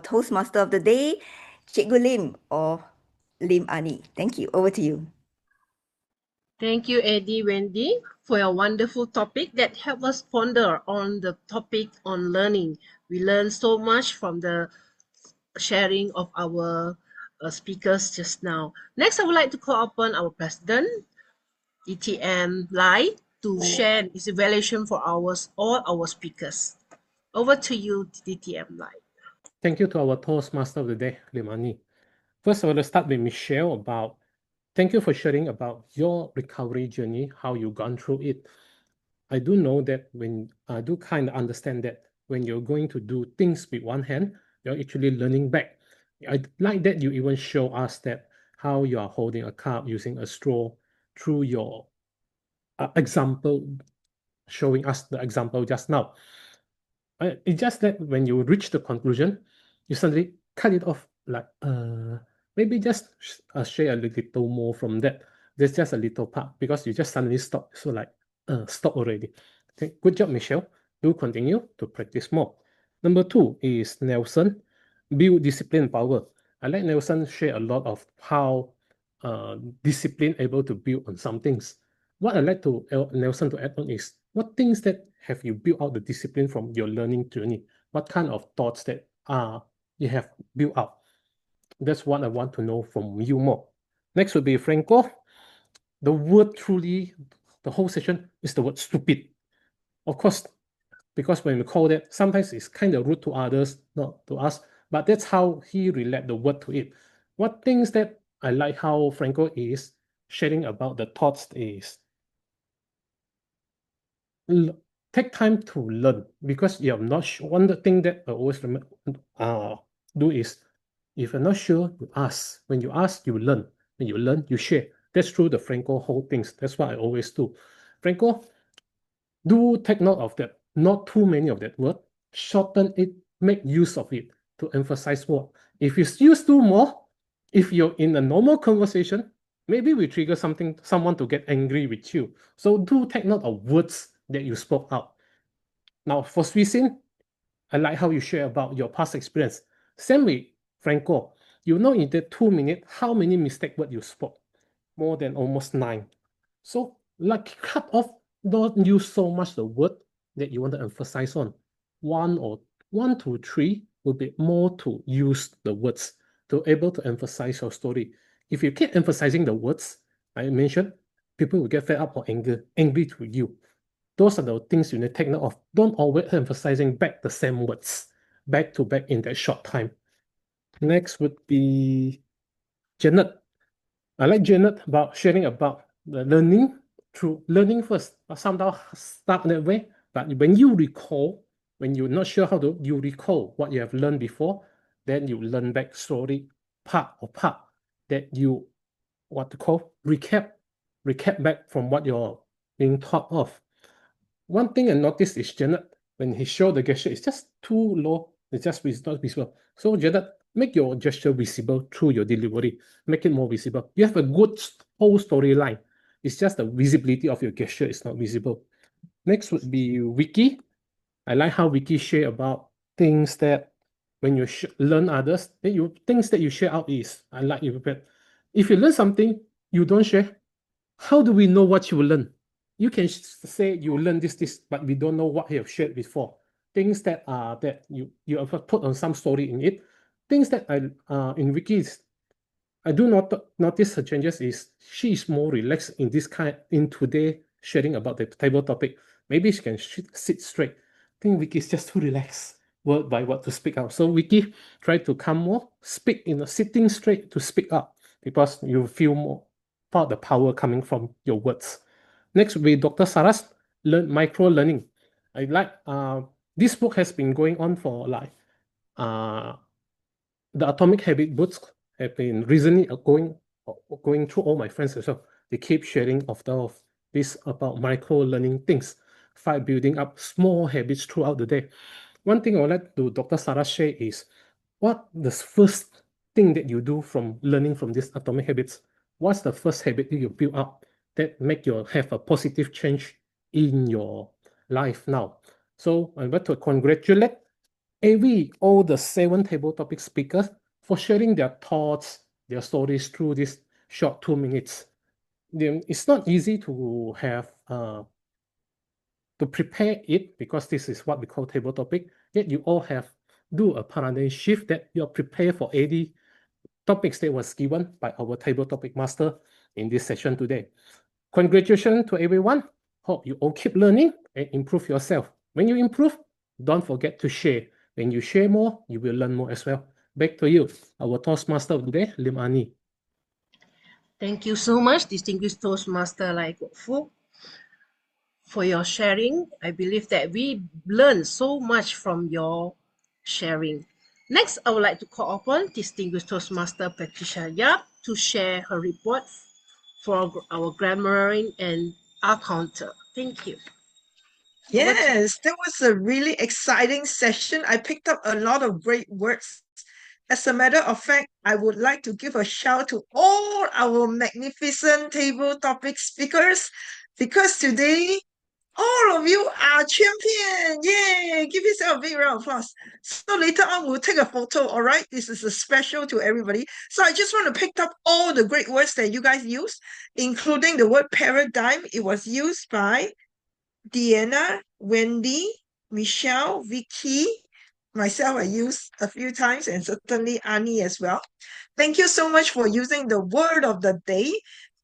Toastmaster of the day, Cikgu Lim or Lim Ah Nee. Thank you. Over to you. Thank you, Eddie, Wendy, for your wonderful topic that helped us ponder on the topic on learning. We learned so much from the sharing of our speakers just now. Next, I would like to call upon our president, DTM Lai, to share his evaluation for all our speakers. Over to you, DTM Lai. Thank you to our Toastmaster of the day, Lim Ah Nee. First, I want to start with Michelle about thank you for sharing about your recovery journey, how you gone through it. I do know that when I do kind of understand that when you're going to do things with one hand, you're actually learning back. I like that you even show us that how you are holding a cup using a straw through your example, showing us the example just now. It's just that when you reach the conclusion, you suddenly cut it off like, maybe just share a little more from that. There's just a little part because you just suddenly stop. So like, stop already. Okay, good job, Michelle. Do continue to practice more. Number 2 is Nelson, build discipline power. I like Nelson share a lot of how discipline able to build on some things. What I like to Nelson to add on is what things that have you built out the discipline from your learning journey? What kind of thoughts that you have built up? That's what I want to know from you more. Next would be Franco. The word truly, the whole session is the word stupid. Of course, because when we call that, sometimes it's kind of rude to others, not to us, but that's how he relate the word to it. What things that I like how Franco is sharing about the thoughts is take time to learn because you're not sure. One thing that I always do is if you're not sure, you ask. When you ask, you learn. When you learn, you share. That's true the Franco whole things. That's what I always do. Franco, do take note of that. Not too many of that word. Shorten it, make use of it to emphasize more. If you use too more, if you're in a normal conversation, maybe we trigger someone to get angry with you. So do take note of words that you spoke out. Now for Swisin, I like how you share about your past experience. Same with Franco. You know in the 2 minutes how many mistake words you spoke. More than almost 9. So like cut off don't use so much the word that you want to emphasize on. 1 to 3 will be more to use the words to able to emphasize your story. If you keep emphasizing the words I mentioned, people will get fed up or angry to you. Those are the things you need to take note of. Don't always emphasizing back the same words back to back in that short time. Next would be Janet. I like Janet about sharing about the learning through learning first. Somehow start that way, but when you recall, when you're not sure how to, you recall what you have learned before, then you learn back slowly, part that you what to call recap back from what you're being taught of. One thing I noticed is Janet, when he showed the gesture, it's just too low. It's just not visible. So Janet, make your gesture visible through your delivery. Make it more visible. You have a good whole storyline. It's just the visibility of your gesture is not visible. Next would be Vicky. I like how Vicky share about things that when you learn others, then things that you share out is I like you. If you learn something you don't share, how do we know what you learn? You can say you learn this, but we don't know what you have shared before. Things that you have put on some story in it. Things that in Vicky's, I do not notice her changes is she is more relaxed in today sharing about the table topic. Maybe she can sit straight. I think Vicky is just too relaxed word by word to speak out. So Vicky, try to come more, speak in a sitting straight to speak up because you feel more part of the power coming from your words. Next will be Dr. Saras, micro learning. I like this book has been going on for like the Atomic Habit books have been recently going through all my friends as well. They keep sharing of this about micro learning things, building up small habits throughout the day. One thing I would like to Dr. Sarah share is what the first thing that you do from learning from these atomic habits. What's the first habit that you build up that make you have a positive change in your life now? So I want to congratulate all the 7 table topic speakers for sharing their thoughts, their stories through this short 2 minutes. It's not easy to have to prepare it because this is what we call table topic. Yet you all have do a paradigm shift that you're prepared for 80 topics that was given by our table topic master in this session today. Congratulations to everyone. Hope you all keep learning and improve yourself. When you improve, don't forget to share. When you share more, you will learn more as well. Back to you, our Toastmaster of the day, Lim Ah Nee. Thank you so much, distinguished Toastmaster Lai Kok Fook, for your sharing. I believe that we learned so much from your sharing. Next, I would like to call upon distinguished Toastmaster Patricia Yap to share her report for our grammarian and art counter. Thank you. Yes, that was a really exciting session. I picked up a lot of great words. As a matter of fact, I would like to give a shout to all our magnificent table topic speakers because today all of you are champion. Yay! Give yourself a big round of applause. So later on, we'll take a photo, all right? This is a special to everybody. So I just want to pick up all the great words that you guys used, including the word paradigm. It was used by Deanna, Wendy, Michelle, Vicky, myself, I used a few times, and certainly Annie as well. Thank you so much for using the word of the day.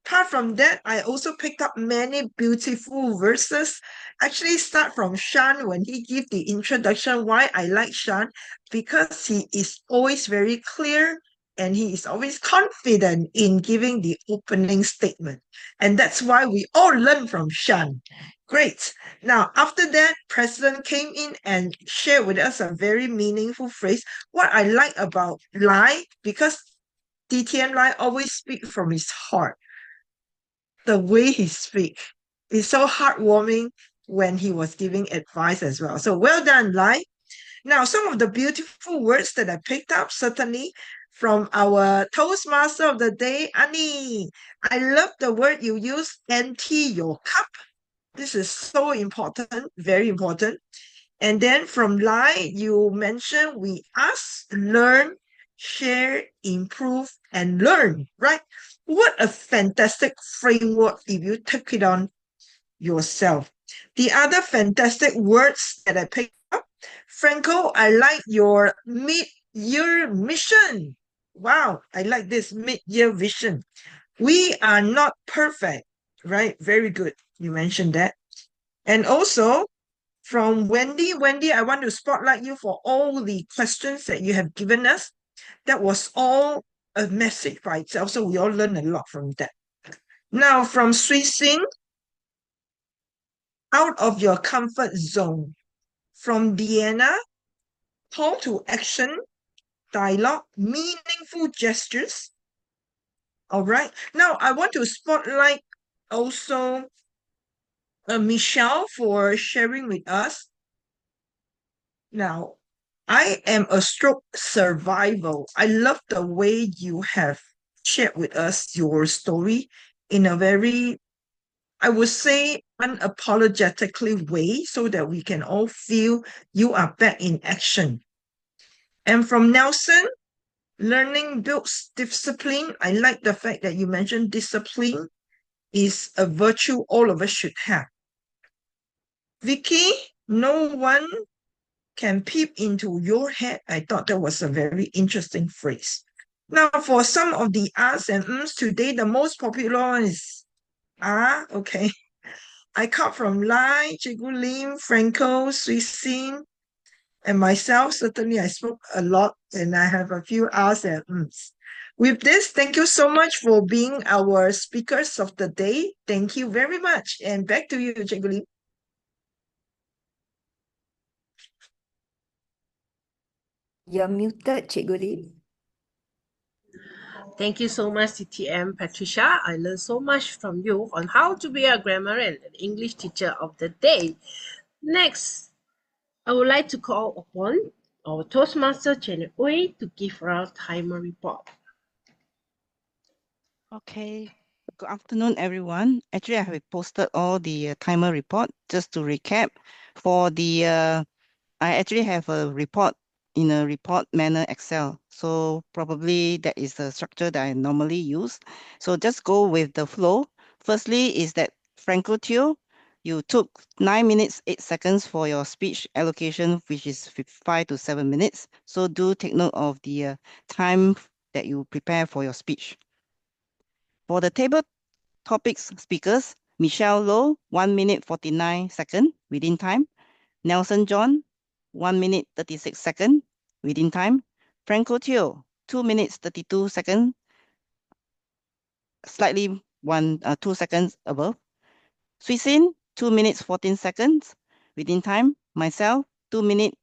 Apart from that, I also picked up many beautiful verses. Actually, start from Shan when he gave the introduction. Why I like Shan? Because he is always very clear and he is always confident in giving the opening statement. And that's why we all learn from Shan. Great. Now, after that, President came in and shared with us a very meaningful phrase. What I like about Lai, because DTM Lai always speak from his heart. The way he speak is so heartwarming when he was giving advice as well. So well done, Lai. Now, some of the beautiful words that I picked up, certainly from our Toastmaster of the day, Annie. I love the word you use, empty your cup. This is so important, very important. And then from Lai, you mentioned we ask, learn, share, improve, and learn, right? What a fantastic framework if you take it on yourself. The other fantastic words that I picked up, Franco, I like your mid-year mission. Wow, I like this mid-year vision. We are not perfect, right? Very good. You mentioned that. And also from Wendy, I want to spotlight you for all the questions that you have given us. That was all a message by itself. So we all learned a lot from that. Now from Sui Sin, out of your comfort zone. From Deanna, call to action, dialogue, meaningful gestures. All right. Now I want to spotlight also Michelle for sharing with us. Now, I am a stroke survivor. I love the way you have shared with us your story in a very, I would say, unapologetically way so that we can all feel you are back in action. And from Nelson, learning builds discipline. I like the fact that you mentioned discipline is a virtue all of us should have. Vicky, no one can peep into your head. I thought that was a very interesting phrase. Now, for some of the ahs and ums today, the most popular one is okay. I cut from Lai, Cikgu Lim, Franco, Sui Sin, and myself. Certainly, I spoke a lot, and I have a few ahs and ums. With this, thank you so much for being our speakers of the day. Thank you very much. And back to you, Cikgu Lim. You're muted, Cikgu Lim. Thank you so much, TTM Patricia. I learned so much from you on how to be a grammarian and English teacher of the day. Next, I would like to call upon our Toastmaster Janet Uy to give our timer report. Okay. Good afternoon, everyone. Actually, I have posted all the timer report. Just to recap, for the I actually have a report in a report manner Excel. So probably that is the structure that I normally use. So just go with the flow. Firstly is that Franco Teo, you took 9 minutes, 8 seconds for your speech allocation, which is 5 to 7 minutes. So do take note of the time that you prepare for your speech. For the table topics speakers, Michelle Low, 1 minute 49 seconds within time. Nelson John, 1 minute 36 seconds within time. Franco Teo, 2 minutes 32 seconds, slightly 2 seconds above. Sui Sin, 2 minutes 14 seconds within time. Myself, 2 minutes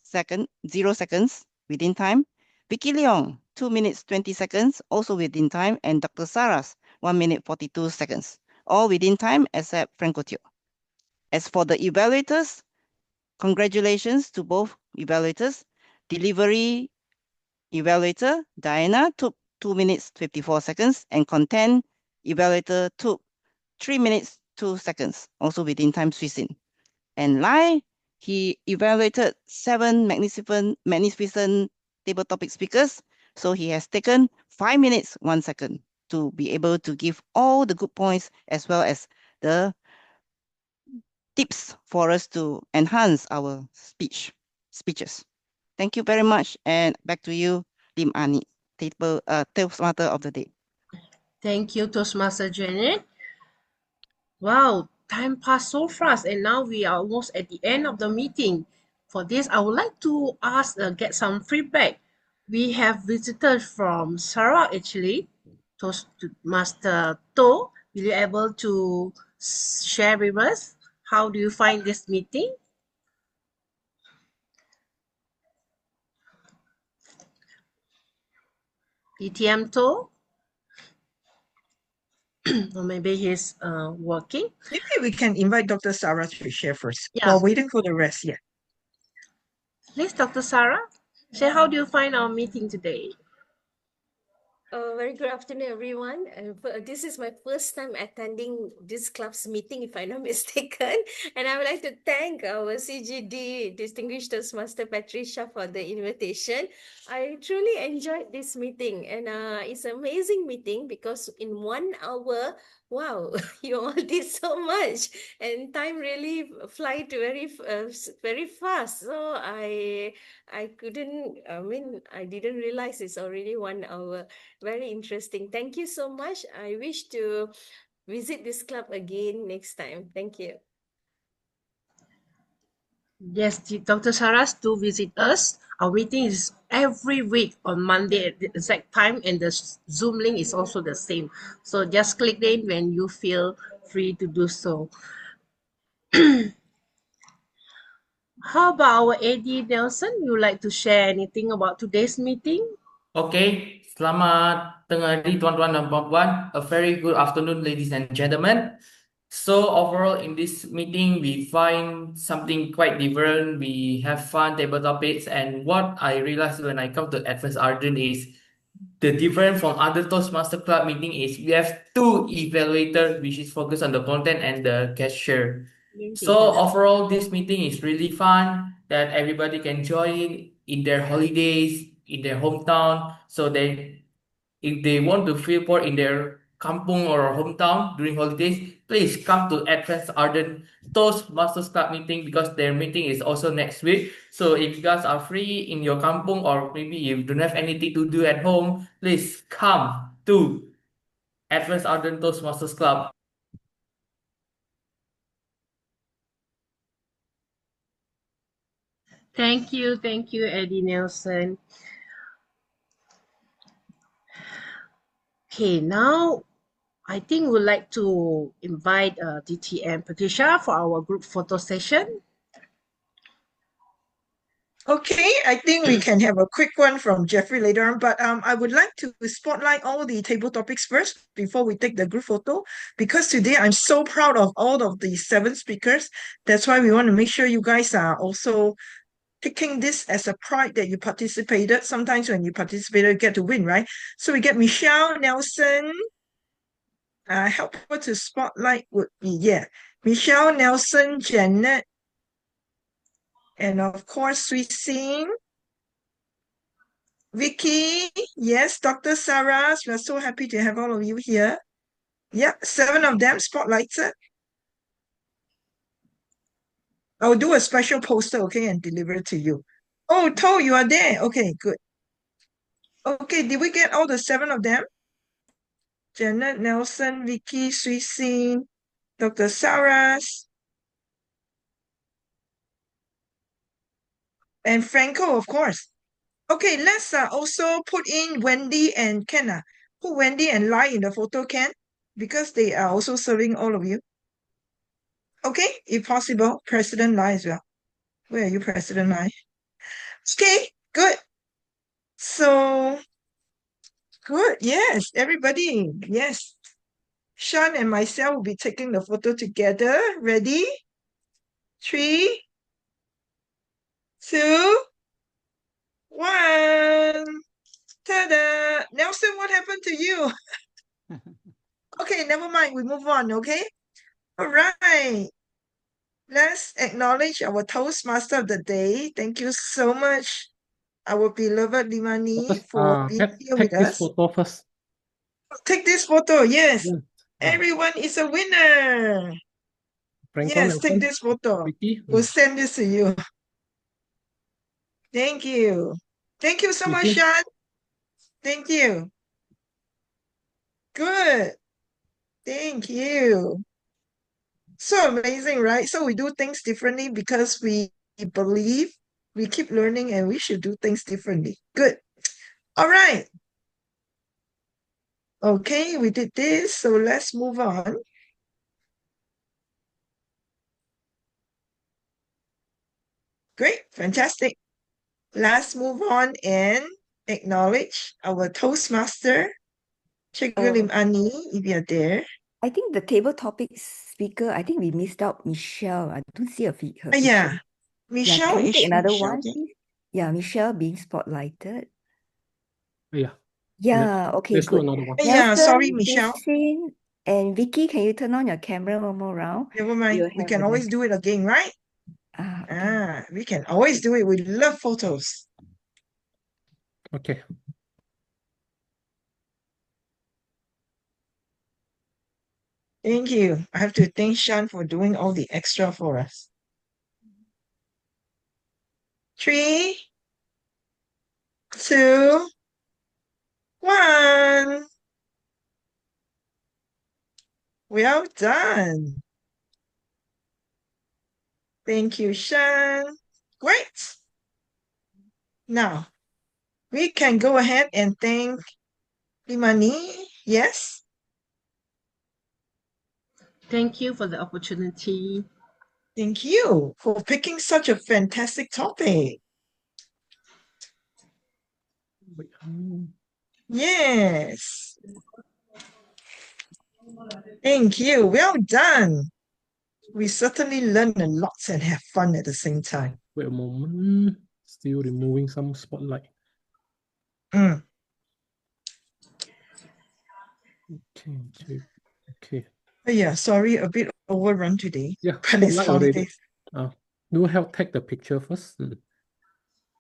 0 seconds within time. Vicky Leong, 2 minutes 20 seconds, also within time. And Dr. Saras, 1 minute 42 seconds, all within time except Franco Teo. As for the evaluators, congratulations to both evaluators. Delivery evaluator, Diana, took 2 minutes 54 seconds, and content evaluator took 3 minutes 2 seconds, also within time Sui Sin. And Lai, he evaluated 7 magnificent table topic speakers, so he has taken 5 minutes 1 second to be able to give all the good points as well as the tips for us to enhance our speeches. Thank you very much, and back to you, Lim Ah Nee, Toastmaster of the day. Thank you, Toastmaster Janet. Wow, time passed so fast, and now we are almost at the end of the meeting. For this, I would like to get some feedback. We have visitors from Sarawak actually. Toastmaster To, will you able to share with us? How do you find this meeting? DTM To? Or maybe he's working. Maybe we can invite Dr. Sarah to share first. Yeah. While waiting for the rest, yeah. Please, Dr. Sarah, share how do you find our meeting today? Very good afternoon, everyone. This is my first time attending this club's meeting, if I'm not mistaken. And I would like to thank our CGD Distinguished Toastmaster Patricia for the invitation. I truly enjoyed this meeting, and it's an amazing meeting because in 1 hour wow, you all did so much, and time really flies very fast. So I couldn't. I mean, I didn't realize it's already 1 hour. Very interesting. Thank you so much. I wish to visit this club again next time. Thank you. Yes, Dr. Saras, do visit us. Our meeting is every week on Monday at the exact time, and the Zoom link is also the same. So just click in when you feel free to do so. How about our AD Nelson? You would like to share anything about today's meeting? Okay, selamat tengah hari tuan-tuan dan puan-puan. A very good afternoon, ladies and gentlemen. So overall in this meeting, we find something quite different. We have fun table topics, and what I realized when I come to Advanced Arden is the difference from other Toastmaster Club meeting is we have two evaluators, which is focused on the content and the cashier. So overall, this meeting is really fun that everybody can join in their holidays, in their hometown. So if they want to feel poor in their kampung or hometown during holidays, please come to Advanced Arden Toastmasters Club meeting because their meeting is also next week. So if you guys are free in your kampung or maybe you don't have anything to do at home, please come to Advanced Arden Toastmasters Club. Thank you, Eddie Nelson. Okay, now I think we'd like to invite DTM Patricia for our group photo session. Okay, I think we can have a quick one from Jeffrey later on, but I would like to spotlight all the table topics first before we take the group photo, because today I'm so proud of all of the 7 speakers. That's why we want to make sure you guys are also taking this as a pride that you participated. Sometimes when you participated, you get to win, right? So we get Michelle Nelson. Helper to spotlight would be, Michelle Nelson, Janet, and of course, Sweet Sing. Vicky, yes, Dr. Saras, we are so happy to have all of you here. Yeah, 7 of them spotlighted. I'll do a special poster, okay, and deliver it to you. Oh, To, you are there. Okay, good. Okay, did we get all the 7 of them? Janet, Nelson, Vicky, Sui Sin, Dr. Saras, and Franco, of course. Okay, let's also put in Wendy and Ken. Put Wendy and Lai in the photo, Ken, because they are also serving all of you. Okay, if possible, President Lai as well. Where are you, President Lai? Okay, good. So, good. Yes, everybody. Yes. Sean and myself will be taking the photo together. Ready? 3, 2, 1. Ta-da! Nelson, what happened to you? Okay, never mind. We move on, okay? All right. Let's acknowledge our Toastmaster of the day. Thank you so much, our beloved Lim Ah Nee, for being here with Take this us. photo first. Take this photo, yes. Yeah. Everyone is a winner. Franco, Yes, take Nelson, this photo. Vicky. We'll send this to you. Thank you. Thank you so much, Vicky. Sean. Thank you. Good. Thank you. So amazing, right? So we do things differently because we believe we keep learning and we should do things differently. Good. All right. Okay, we did this. So let's move on. Great. Fantastic. Let's move on and acknowledge our Toastmaster, Cikgu Lim Ah Nee, if you're there. I think the table topic speaker, I think we missed out Michelle. I don't see her picture. Yeah. Michelle, can we is take another Michelle one, there? please? Yeah, Michelle being spotlighted. Yeah. Yeah, okay, Let's do good. another one. Yeah, sorry, Nelson, Michelle. Christine, and Vicky, can you turn on your camera one more round? Never mind. You'll We have can a always do it again, right? okay. We can always do it. We love photos. Okay. Thank you. I have to thank Shan for doing all the extra for us. 3, 2, 1. Well done. Thank you, Shan. Great. Now, we can go ahead and thank Lim Ah Nee. Yes? Thank you for the opportunity. Thank you for picking such a fantastic topic. Wait, Yes. Thank you. Well done. We certainly learned a lot and have fun at the same time. wait a moment. Still removing some spotlight. Mm. Okay. Oh, yeah, sorry, a bit overrun today. Yeah, But it's spotlight already. holidays. Do help take the picture first.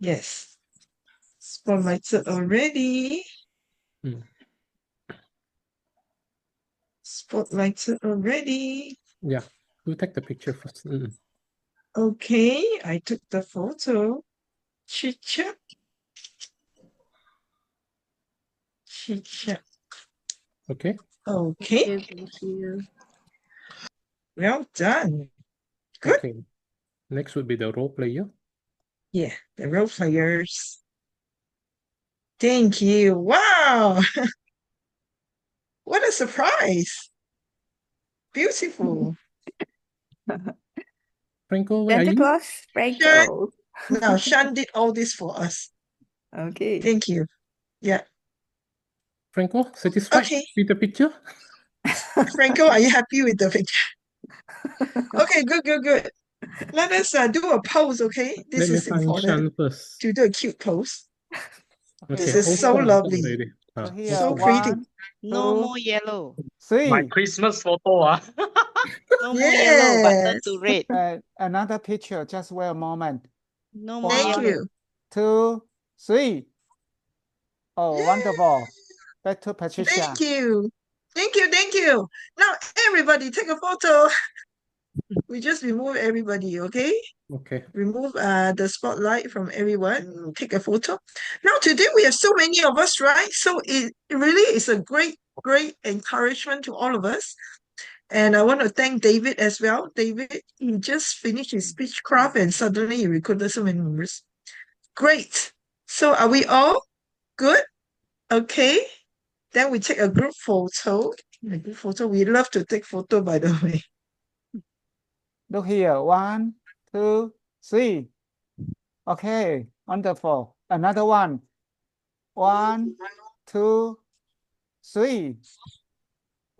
Yes. Spotlighted already. Mm. Spotlighted already. Yeah, do take the picture first. Okay, I took the photo. Chit-chat. Chit-chat. Okay. Okay. Thank you. Well done. Good. Okay. Next would be the role player. Yeah, the role players. Thank you. Wow. What a surprise. Beautiful. Franco, where are Santa you? Claus, Franco. Now, Shan did all this for us. Okay. Thank you. Yeah. Franco, satisfied Okay. with the picture? Franco, are you happy with the picture? Okay, good. Let us do a pose, okay? This Let me is find important Shan first. to do a cute pose. This Okay, is all so four lovely. already. So here, So pretty. 1, No 2, more yellow. 3. My Christmas photo. No more yellow, but turn Yes. to red. Another picture. Just wait a moment. No more Thank yellow. you. 2, 3. Oh, Yay. wonderful. Back to Patricia. Thank you. Thank you. Now, everybody take a photo. We just remove everybody, okay? Okay. Remove the spotlight from everyone. Take a photo. Now, today we have so many of us, right? So it really is a great encouragement to all of us. And I want to thank David as well. David, he just finished his speechcraft and suddenly he recruited so many members. Great. So are we all good? Okay. Then we take a group photo. A group photo. We love to take photo, by the way. Look here. 1, 2, 3. Okay, wonderful. Another one. 1, 2, 3.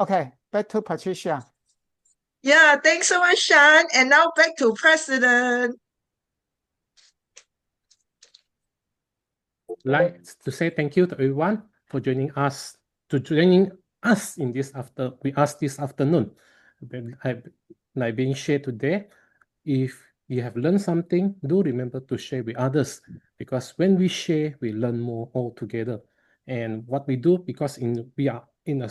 Okay, back to Patricia. Yeah, thanks so much, Shan. And now back to President. Like to say thank you to everyone for joining us in this this afternoon. Like being shared today. If you have learned something, do remember to share with others, because when we share, we learn more all together. And what we do, because we are in a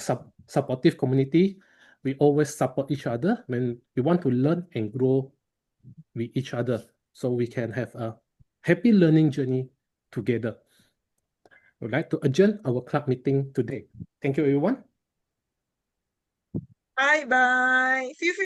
supportive community, we always support each other when we want to learn and grow with each other, so we can have a happy learning journey together. I would like to adjourn our club meeting today. Thank you, everyone. Bye-bye. Feel free